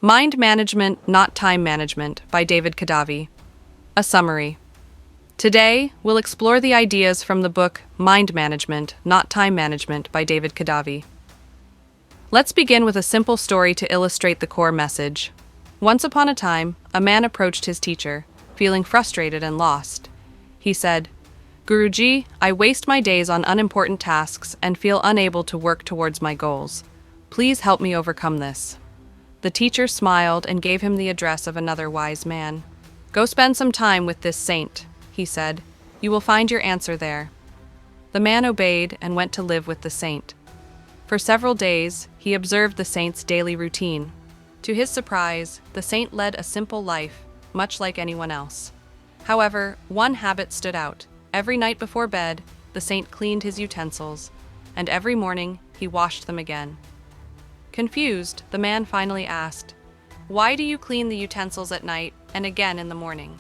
Mind Management, Not Time Management by David Kadavy. A summary. Today, we'll explore the ideas from the book Mind Management, Not Time Management by David Kadavy. Let's begin with a simple story to illustrate the core message. Once upon a time, a man approached his teacher, feeling frustrated and lost. He said, "Guruji, I waste my days on unimportant tasks and feel unable to work towards my goals. Please help me overcome this." The teacher smiled and gave him the address of another wise man. "Go spend some time with this saint," he said. "You will find your answer there." The man obeyed and went to live with the saint. For several days, he observed the saint's daily routine. To his surprise, the saint led a simple life, much like anyone else. However, one habit stood out. Every night before bed, the saint cleaned his utensils, and every morning he washed them again. Confused, the man finally asked, "Why do you clean the utensils at night and again in the morning?"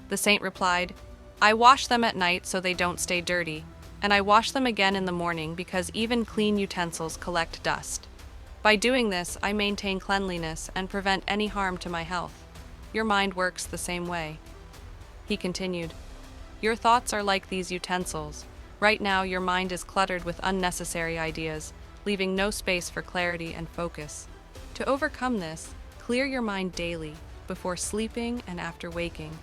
The saint replied, "I wash them at night so they don't stay dirty, and I wash them again in the morning because even clean utensils collect dust. By doing this, I maintain cleanliness and prevent any harm to my health. Your mind works the same way." He continued, "Your thoughts are like these utensils. Right now, your mind is cluttered with unnecessary ideas, leaving no space for clarity and focus. To overcome this, clear your mind daily, before sleeping and after waking.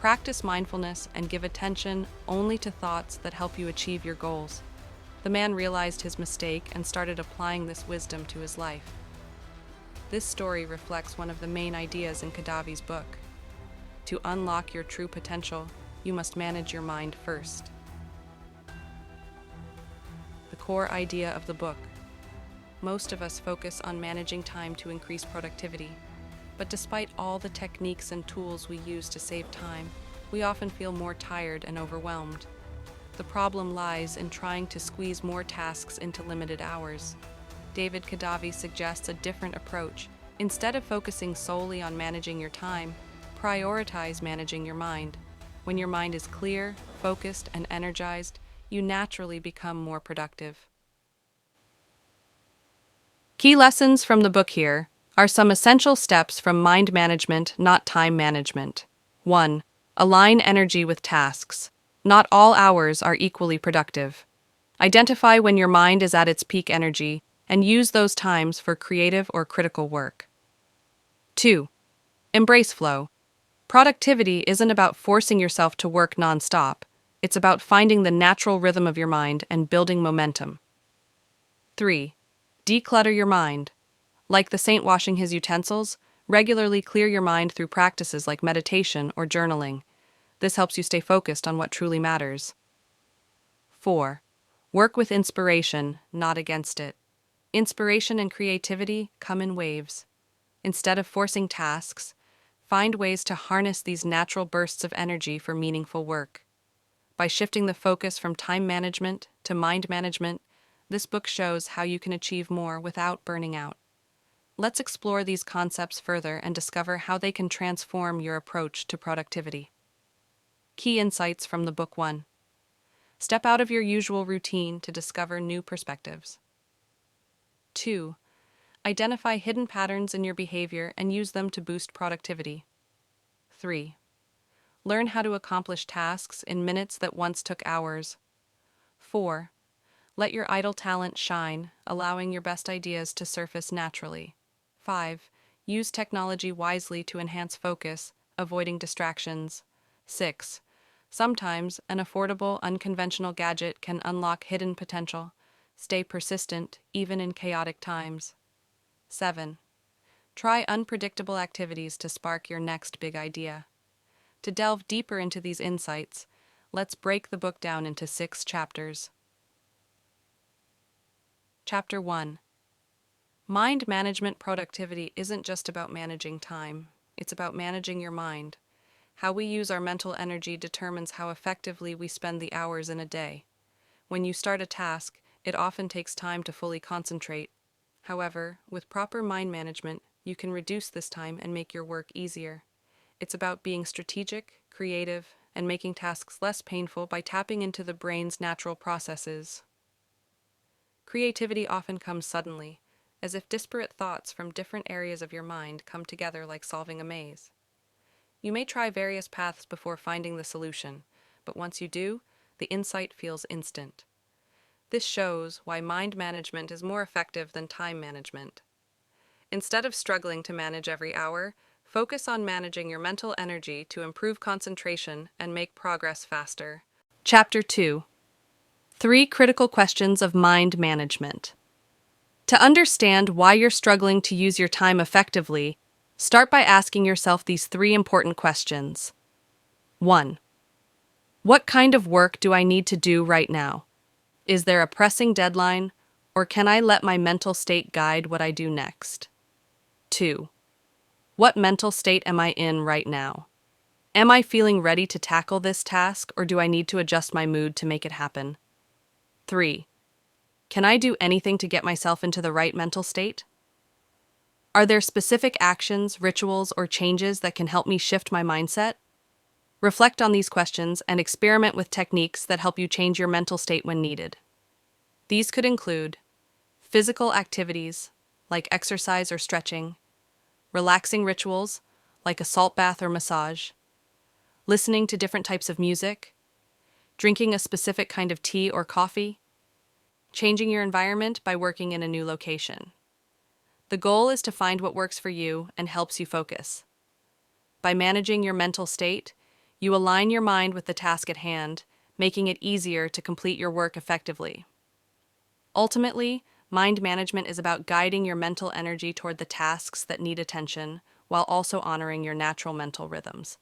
Practice mindfulness and give attention only to thoughts that help you achieve your goals." The man realized his mistake and started applying this wisdom to his life. This story reflects one of the main ideas in Kadavy's book. To unlock your true potential, you must manage your mind first. The core idea of the book. Most of us focus on managing time to increase productivity, but despite all the techniques and tools we use to save time, we often feel more tired and overwhelmed. The problem lies in trying to squeeze more tasks into limited hours. David Kadavy suggests a different approach. Instead of focusing solely on managing your time, prioritize managing your mind. When your mind is clear, focused, and energized, you naturally become more productive. Key lessons from the book here are some essential steps from mind management, not time management. 1. Align energy with tasks. Not all hours are equally productive. Identify when your mind is at its peak energy and use those times for creative or critical work. 2. Embrace flow. Productivity isn't about forcing yourself to work nonstop. It's about finding the natural rhythm of your mind and building momentum. 3. Declutter your mind. Like the saint washing his utensils, regularly clear your mind through practices like meditation or journaling. This helps you stay focused on what truly matters. 4. Work with inspiration, not against it. Inspiration and creativity come in waves. Instead of forcing tasks, find ways to harness these natural bursts of energy for meaningful work. By shifting the focus from time management to mind management, this book shows how you can achieve more without burning out. Let's explore these concepts further and discover how they can transform your approach to productivity. Key insights from the book 1. Step out of your usual routine to discover new perspectives. 2. Identify hidden patterns in your behavior and use them to boost productivity. 3. Learn how to accomplish tasks in minutes that once took hours. 4. Let your idle talent shine, allowing your best ideas to surface naturally. 5. Use technology wisely to enhance focus, avoiding distractions. 6. Sometimes an affordable, unconventional gadget can unlock hidden potential. Stay persistent, even in chaotic times. 7. Try unpredictable activities to spark your next big idea. To delve deeper into these insights, let's break the book down into 6 chapters. Chapter 1. Mind management. Productivity isn't just about managing time. It's about managing your mind. How we use our mental energy determines how effectively we spend the hours in a day. When you start a task, it often takes time to fully concentrate. However, with proper mind management, you can reduce this time and make your work easier. It's about being strategic, creative, and making tasks less painful by tapping into the brain's natural processes. Creativity often comes suddenly. as if disparate thoughts from different areas of your mind come together like solving a maze. You may try various paths before finding the solution, but once you do, the insight feels instant. This shows why mind management is more effective than time management. Instead of struggling to manage every hour, focus on managing your mental energy to improve concentration and make progress faster. Chapter 2: 3 Critical Questions of Mind Management. To understand why you're struggling to use your time effectively, start by asking yourself these 3 important questions. 1. What kind of work do I need to do right now? Is there a pressing deadline, or can I let my mental state guide what I do next? 2. What mental state am I in right now? Am I feeling ready to tackle this task, or do I need to adjust my mood to make it happen? 3. Can I do anything to get myself into the right mental state? Are there specific actions, rituals, or changes that can help me shift my mindset? Reflect on these questions and experiment with techniques that help you change your mental state when needed. These could include physical activities, like exercise or stretching, relaxing rituals, like a salt bath or massage, listening to different types of music, drinking a specific kind of tea or coffee, changing your environment by working in a new location. The goal is to find what works for you and helps you focus. By managing your mental state, you align your mind with the task at hand, making it easier to complete your work effectively. Ultimately, mind management is about guiding your mental energy toward the tasks that need attention, while also honoring your natural mental rhythms.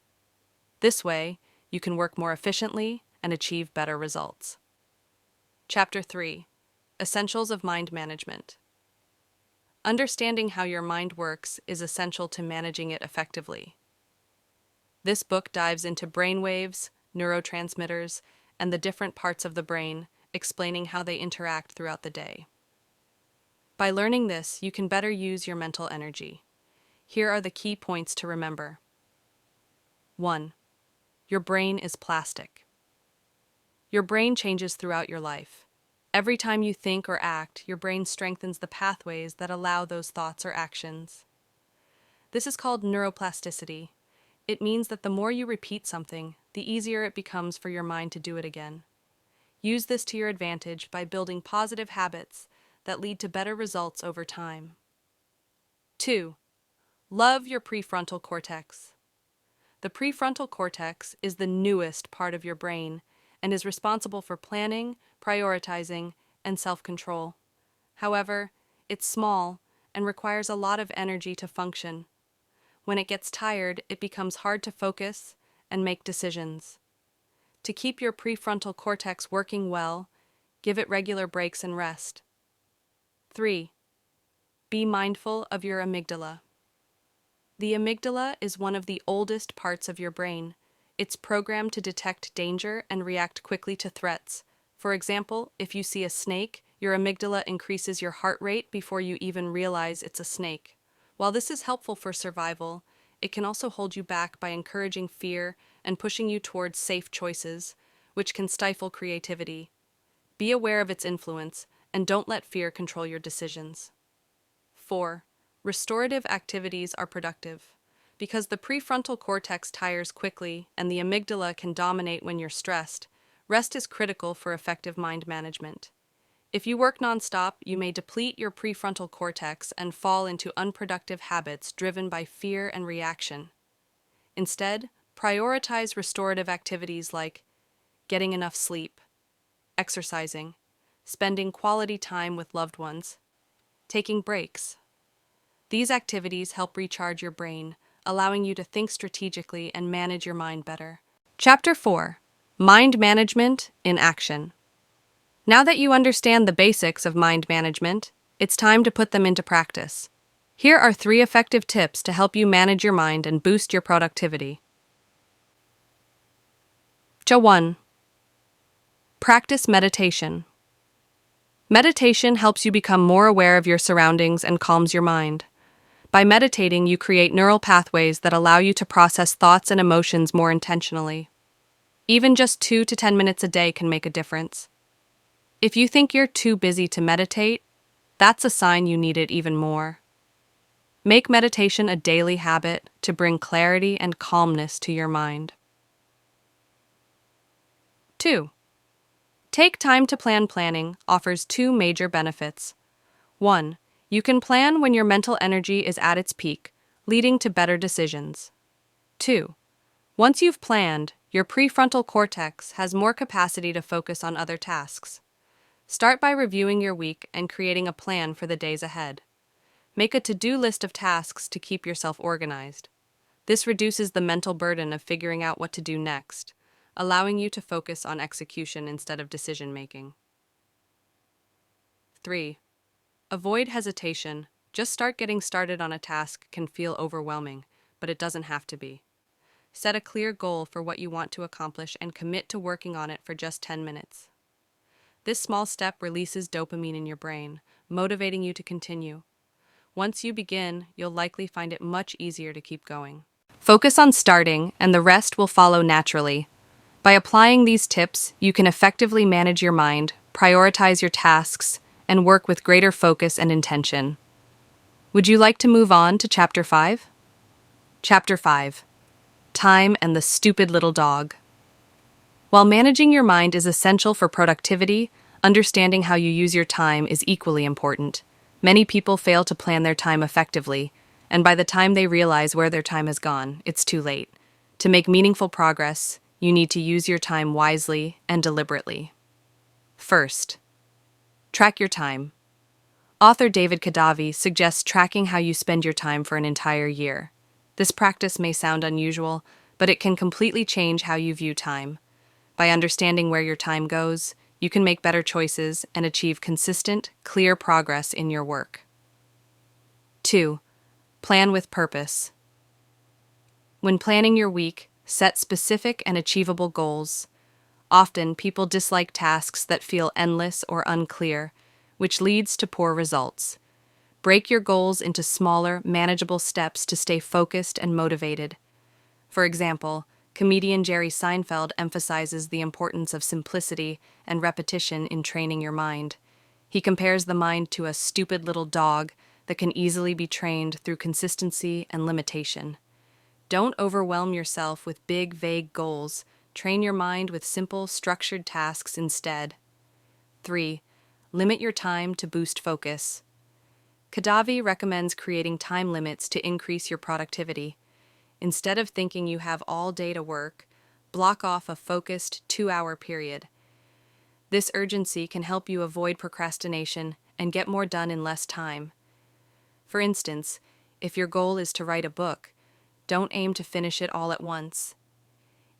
This way, you can work more efficiently and achieve better results. Chapter 3: Essentials of Mind Management. Understanding how your mind works is essential to managing it effectively. This book dives into brain waves, neurotransmitters, and the different parts of the brain, explaining how they interact throughout the day. By learning this, you can better use your mental energy. Here are the key points to remember. 1. Your brain is plastic. Your brain changes throughout your life. Every time you think or act, your brain strengthens the pathways that allow those thoughts or actions. This is called neuroplasticity. It means that the more you repeat something, the easier it becomes for your mind to do it again. Use this to your advantage by building positive habits that lead to better results over time. 2. Love your prefrontal cortex. The prefrontal cortex is the newest part of your brain and is responsible for planning, prioritizing, and self-control. However, it's small and requires a lot of energy to function. When it gets tired, it becomes hard to focus and make decisions. To keep your prefrontal cortex working well, give it regular breaks and rest. 3. Be mindful of your amygdala. The amygdala is one of the oldest parts of your brain. It's programmed to detect danger and react quickly to threats. For example, if you see a snake, your amygdala increases your heart rate before you even realize it's a snake. While this is helpful for survival, it can also hold you back by encouraging fear and pushing you towards safe choices, which can stifle creativity. Be aware of its influence and don't let fear control your decisions. 4. Restorative activities are productive. Because the prefrontal cortex tires quickly and the amygdala can dominate when you're stressed, rest is critical for effective mind management. If you work nonstop, you may deplete your prefrontal cortex and fall into unproductive habits driven by fear and reaction. Instead, prioritize restorative activities like getting enough sleep, exercising, spending quality time with loved ones, taking breaks. These activities help recharge your brain, allowing you to think strategically and manage your mind better. Chapter 4: Mind Management in Action. Now that you understand the basics of mind management, it's time to put them into practice. Here are 3 effective tips to help you manage your mind and boost your productivity. 1. Practice meditation. Meditation helps you become more aware of your surroundings and calms your mind. By meditating, you create neural pathways that allow you to process thoughts and emotions more intentionally. Even just 2 to 10 minutes a day can make a difference. If you think you're too busy to meditate, that's a sign you need it even more. Make meditation a daily habit to bring clarity and calmness to your mind. 2. Take time to plan. Planning offers two major benefits. 1. You can plan when your mental energy is at its peak, leading to better decisions. 2. Once you've planned, your prefrontal cortex has more capacity to focus on other tasks. Start by reviewing your week and creating a plan for the days ahead. Make a to-do list of tasks to keep yourself organized. This reduces the mental burden of figuring out what to do next, allowing you to focus on execution instead of decision-making. 3. Avoid hesitation. Just start. Getting started on a task can feel overwhelming, but it doesn't have to be. Set a clear goal for what you want to accomplish and commit to working on it for just 10 minutes. This small step releases dopamine in your brain, motivating you to continue. Once you begin, you'll likely find it much easier to keep going. Focus on starting, and the rest will follow naturally. By applying these tips, you can effectively manage your mind, prioritize your tasks, and work with greater focus and intention. Would you like to move on to Chapter 5? Chapter 5. Time and the Stupid Little Dog. While managing your mind is essential for productivity, understanding how you use your time is equally important. Many people fail to plan their time effectively, and by the time they realize where their time has gone, it's too late. To make meaningful progress, you need to use your time wisely and deliberately. First, track your time. Author David Kadavy suggests tracking how you spend your time for an entire year. This practice may sound unusual, but it can completely change how you view time. By understanding where your time goes, you can make better choices and achieve consistent, clear progress in your work. 2. Plan with purpose. When planning your week, set specific and achievable goals. Often, people dislike tasks that feel endless or unclear, which leads to poor results. Break your goals into smaller, manageable steps to stay focused and motivated. For example, comedian Jerry Seinfeld emphasizes the importance of simplicity and repetition in training your mind. He compares the mind to a stupid little dog that can easily be trained through consistency and limitation. Don't overwhelm yourself with big, vague goals. Train your mind with simple, structured tasks instead. 3. Limit your time to boost focus. Kadavy recommends creating time limits to increase your productivity. Instead of thinking you have all day to work, block off a focused 2-hour period. This urgency can help you avoid procrastination and get more done in less time. For instance, if your goal is to write a book, don't aim to finish it all at once.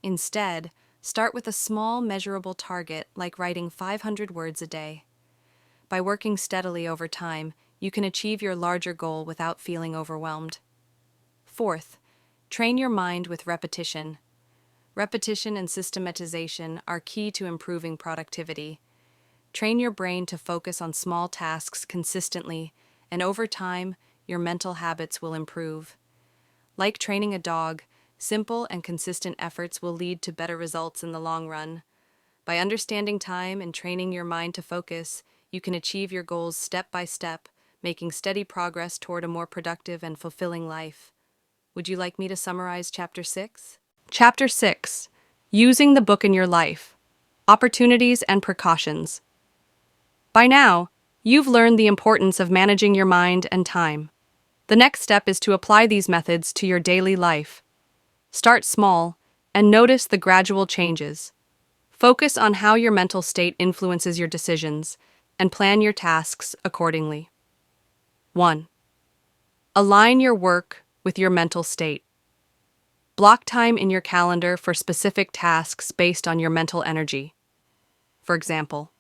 Instead, start with a small, measurable target like writing 500 words a day. By working steadily over time, you can achieve your larger goal without feeling overwhelmed. 4th, train your mind with repetition. Repetition and systematization are key to improving productivity. Train your brain to focus on small tasks consistently, and over time, your mental habits will improve. Like training a dog, simple and consistent efforts will lead to better results in the long run. By understanding time and training your mind to focus, you can achieve your goals step by step, making steady progress toward a more productive and fulfilling life. Would you like me to summarize Chapter 6? Chapter 6. Using the book in your life. Opportunities and precautions. By now, you've learned the importance of managing your mind and time. The next step is to apply these methods to your daily life. Start small and notice the gradual changes. Focus on how your mental state influences your decisions and plan your tasks accordingly. 1. Align your work with your mental state. Block time in your calendar for specific tasks based on your mental energy. For example,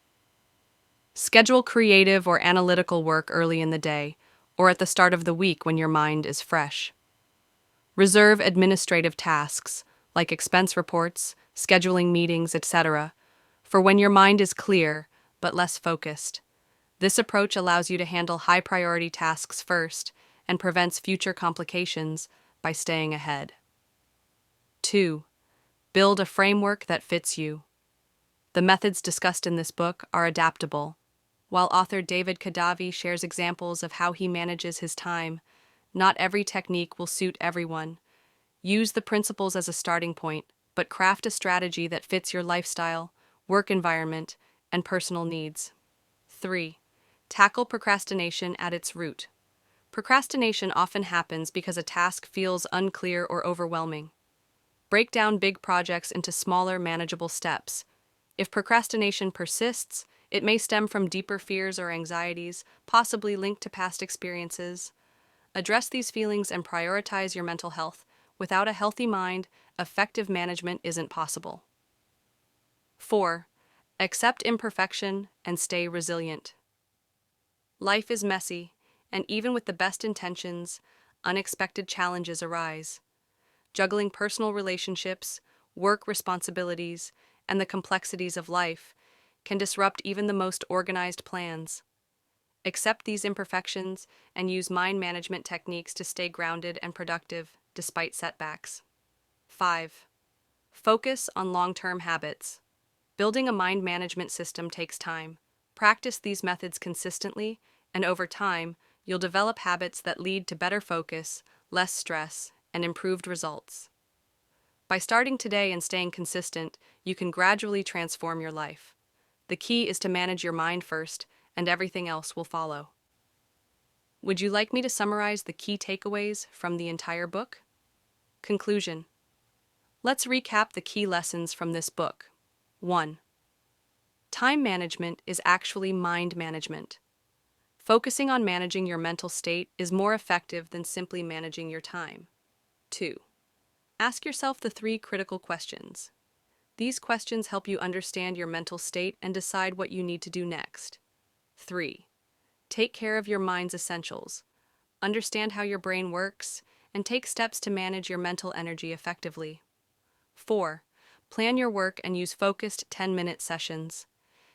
schedule creative or analytical work early in the day or at the start of the week when your mind is fresh. Reserve administrative tasks, like expense reports, scheduling meetings, etc., for when your mind is clear but less focused. This approach allows you to handle high-priority tasks first and prevents future complications by staying ahead. 2. Build a framework that fits you. The methods discussed in this book are adaptable. While author David Kadavy shares examples of how he manages his time, not every technique will suit everyone. Use the principles as a starting point, but craft a strategy that fits your lifestyle, work environment, and personal needs. 3. Tackle procrastination at its root. Procrastination often happens because a task feels unclear or overwhelming. Break down big projects into smaller, manageable steps. If procrastination persists, it may stem from deeper fears or anxieties, possibly linked to past experiences. Address these feelings and prioritize your mental health. Without a healthy mind, effective management isn't possible. 4. Accept imperfection and stay resilient. Life is messy, and even with the best intentions, unexpected challenges arise. Juggling personal relationships, work responsibilities, and the complexities of life can disrupt even the most organized plans. Accept these imperfections and use mind management techniques to stay grounded and productive despite setbacks. 5. Focus on long-term habits. Building a mind management system takes time. Practice these methods consistently, and over time, you'll develop habits that lead to better focus, less stress, and improved results. By starting today and staying consistent, you can gradually transform your life. The key is to manage your mind first, and everything else will follow. Would you like me to summarize the key takeaways from the entire book? Conclusion. Let's recap the key lessons from this book. 1. Time management is actually mind management. Focusing on managing your mental state is more effective than simply managing your time. 2. Ask yourself the 3 critical questions. These questions help you understand your mental state and decide what you need to do next. 3. Take care of your mind's essentials. Understand how your brain works and take steps to manage your mental energy effectively. 4. Plan your work and use focused 10-minute sessions.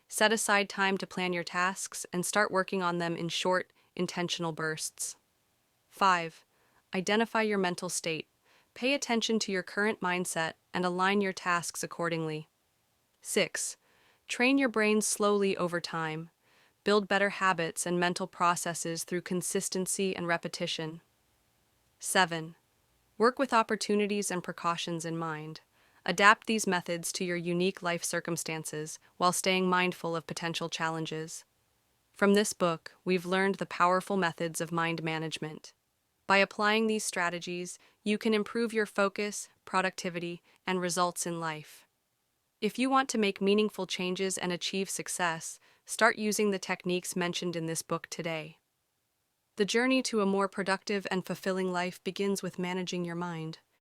Set aside time to plan your tasks and start working on them in short, intentional bursts. 5. Identify your mental state. Pay attention to your current mindset and align your tasks accordingly. 6. Train your brain slowly over time. Build better habits and mental processes through consistency and repetition. 7. Work with opportunities and precautions in mind. Adapt these methods to your unique life circumstances while staying mindful of potential challenges. From this book, we've learned the powerful methods of mind management. By applying these strategies, you can improve your focus, productivity, and results in life. If you want to make meaningful changes and achieve success, start using the techniques mentioned in this book today. The journey to a more productive and fulfilling life begins with managing your mind.